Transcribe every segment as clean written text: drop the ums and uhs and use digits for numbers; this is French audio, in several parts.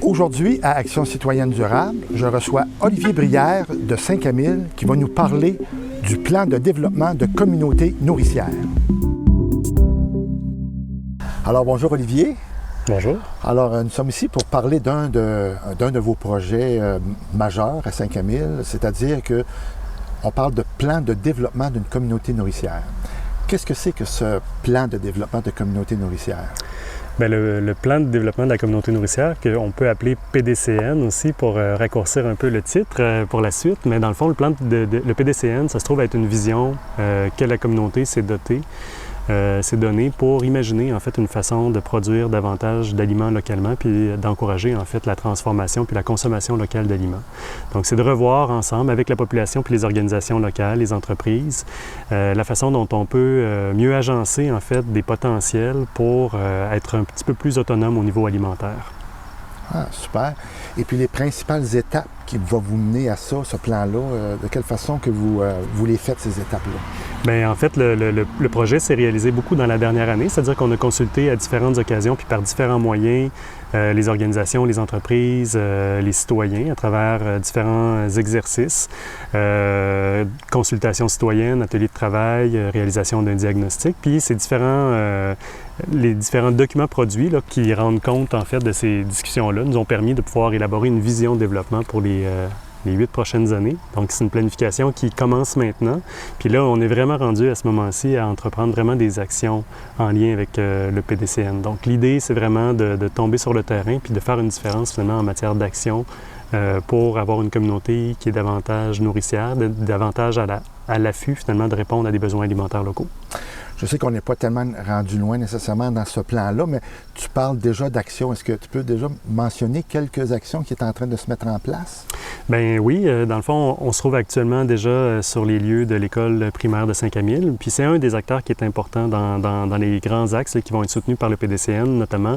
Aujourd'hui, à Action citoyenne durable, je reçois Olivier Brière de Saint-Camille qui va nous parler du plan de développement de communautés nourricières. Alors, bonjour Olivier. Bonjour. Alors, nous sommes ici pour parler d'un de vos projets majeurs à Saint-Camille, c'est-à-dire qu'on parle de plan de développement d'une communauté nourricière. Qu'est-ce que c'est que ce plan de développement de communauté nourricière? Bien, le plan de développement de la communauté nourricière, qu'on peut appeler PDCN aussi pour raccourcir un peu le titre pour la suite, mais dans le fond, le PDCN, ça se trouve être une vision que la communauté s'est dotée. C'est donné pour imaginer en fait une façon de produire davantage d'aliments localement puis d'encourager en fait la transformation puis la consommation locale d'aliments. Donc c'est de revoir ensemble avec la population puis les organisations locales, les entreprises, la façon dont on peut mieux agencer en fait des potentiels pour être un petit peu plus autonome au niveau alimentaire. Ah, super. Et puis les principales étapes qui vont vous mener à ça, ce plan-là, de quelle façon que vous les faites, ces étapes-là? Bien, en fait, le projet s'est réalisé beaucoup dans la dernière année, c'est-à-dire qu'on a consulté à différentes occasions puis par différents moyens les organisations, les entreprises, les citoyens à travers différents exercices, consultations citoyennes, ateliers de travail, réalisation d'un diagnostic, puis les différents documents produits là, qui rendent compte en fait de ces discussions-là nous ont permis de pouvoir élaborer une vision de développement pour les 8 prochaines années. Donc, c'est une planification qui commence maintenant. Puis là, on est vraiment rendu à ce moment-ci à entreprendre vraiment des actions en lien avec le PDCN. Donc, l'idée, c'est vraiment de tomber sur le terrain puis de faire une différence finalement en matière d'action pour avoir une communauté qui est davantage nourricière, davantage à l'affût finalement de répondre à des besoins alimentaires locaux. Je sais qu'on n'est pas tellement rendu loin nécessairement dans ce plan-là, mais tu parles déjà d'actions. Est-ce que tu peux déjà mentionner quelques actions qui sont en train de se mettre en place? Bien oui, dans le fond, on se trouve actuellement déjà sur les lieux de l'école primaire de Saint-Camille. Puis c'est un des acteurs qui est important dans les grands axes qui vont être soutenus par le PDCN notamment.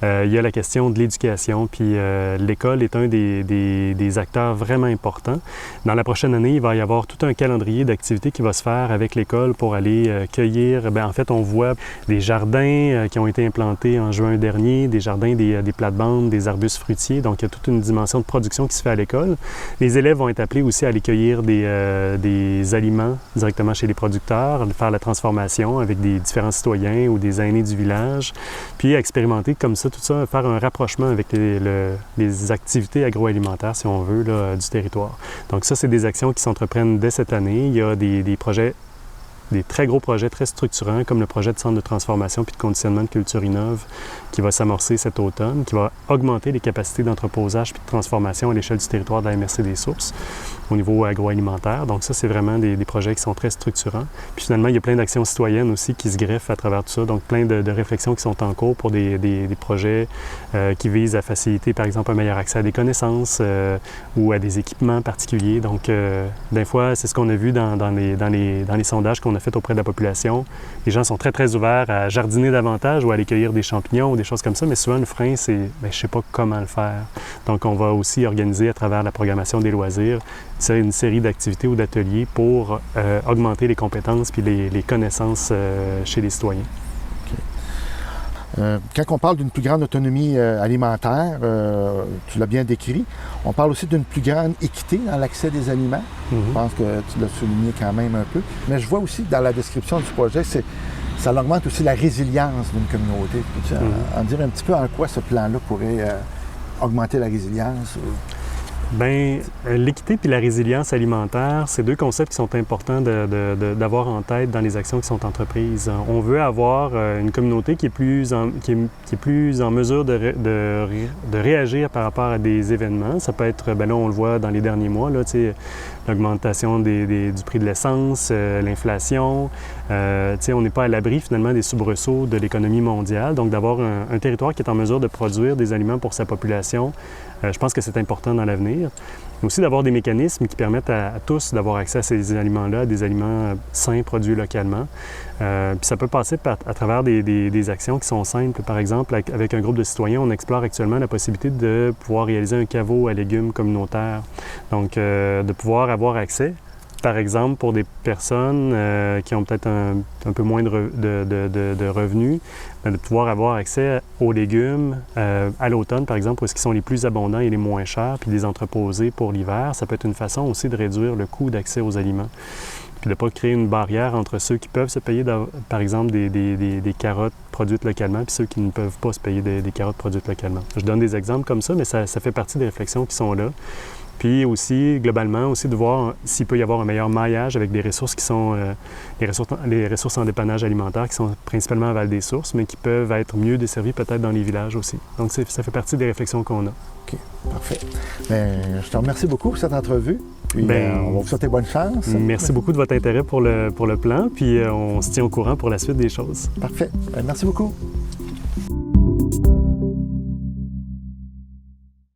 Il y a la question de l'éducation, puis l'école est un des acteurs vraiment importants. Dans la prochaine année, il va y avoir tout un calendrier d'activités qui va se faire avec l'école pour aller cueillir. Bien, en fait, on voit des jardins qui ont été implantés en juin dernier, des jardins, des plates-bandes, des arbustes fruitiers. Donc, il y a toute une dimension de production qui se fait à l'école. Les élèves vont être appelés aussi à aller cueillir des aliments directement chez les producteurs, faire la transformation avec des différents citoyens ou des aînés du village, puis expérimenter comme ça, tout ça, faire un rapprochement avec les activités agroalimentaires, si on veut, là, du territoire. Donc ça, c'est des actions qui s'entreprennent dès cette année. Il y a des projets, des très gros projets très structurants comme le projet de centre de transformation puis de conditionnement de Culture Innove qui va s'amorcer cet automne, qui va augmenter les capacités d'entreposage puis de transformation à l'échelle du territoire de la MRC des Sources au niveau agroalimentaire. Donc ça, c'est vraiment des projets qui sont très structurants. Puis finalement, il y a plein d'actions citoyennes aussi qui se greffent à travers tout ça, donc plein de réflexions qui sont en cours pour des projets qui visent à faciliter, par exemple, un meilleur accès à des connaissances ou à des équipements particuliers. Donc, des fois, c'est ce qu'on a vu dans les sondages qu'on a fait auprès de la population. Les gens sont très, très ouverts à jardiner davantage ou à aller cueillir des champignons ou des choses comme ça, mais souvent, le frein, c'est « je ne sais pas comment le faire ». Donc, on va aussi organiser à travers la programmation des loisirs une série d'activités ou d'ateliers pour augmenter les compétences puis les connaissances chez les citoyens. Quand on parle d'une plus grande autonomie alimentaire, tu l'as bien décrit, on parle aussi d'une plus grande équité dans l'accès des aliments. Je pense que tu l'as souligné quand même un peu. Mais je vois aussi dans la description du projet, ça augmente aussi la résilience d'une communauté. Peux-tu en dire un petit peu en quoi ce plan-là pourrait augmenter la résilience? Bien, l'équité et la résilience alimentaire, c'est deux concepts qui sont importants d'avoir en tête dans les actions qui sont entreprises. On veut avoir une communauté qui est plus en mesure de réagir par rapport à des événements. Ça peut être, bien là, on le voit dans les derniers mois, là, l'augmentation du prix de l'essence, l'inflation. On n'est pas à l'abri finalement des soubresauts de l'économie mondiale. Donc, d'avoir un territoire qui est en mesure de produire des aliments pour sa population, je pense que c'est important dans l'avenir. Mais aussi d'avoir des mécanismes qui permettent à tous d'avoir accès à ces aliments-là, des aliments sains produits localement. Puis ça peut passer à travers des actions qui sont simples. Par exemple, avec un groupe de citoyens, on explore actuellement la possibilité de pouvoir réaliser un caveau à légumes communautaire. Donc, de pouvoir avoir accès par exemple, pour des personnes qui ont peut-être un peu moins de revenus, de pouvoir avoir accès aux légumes à l'automne, par exemple, où est-ce qu'ils sont les plus abondants et les moins chers, puis les entreposer pour l'hiver, ça peut être une façon aussi de réduire le coût d'accès aux aliments. Puis de ne pas créer une barrière entre ceux qui peuvent se payer, par exemple, des carottes produites localement, puis ceux qui ne peuvent pas se payer des carottes produites localement. Je donne des exemples comme ça, mais ça fait partie des réflexions qui sont là. Puis aussi, globalement, aussi de voir s'il peut y avoir un meilleur maillage avec des ressources qui sont les ressources en dépannage alimentaire, qui sont principalement à Val-des-Sources, mais qui peuvent être mieux desservies peut-être dans les villages aussi. Donc, ça fait partie des réflexions qu'on a. OK, parfait. Bien, je te remercie beaucoup pour cette entrevue. Puis, on va vous souhaiter bonne chance. Merci beaucoup de votre intérêt pour le plan, puis on se tient au courant pour la suite des choses. Parfait. Bien, merci beaucoup.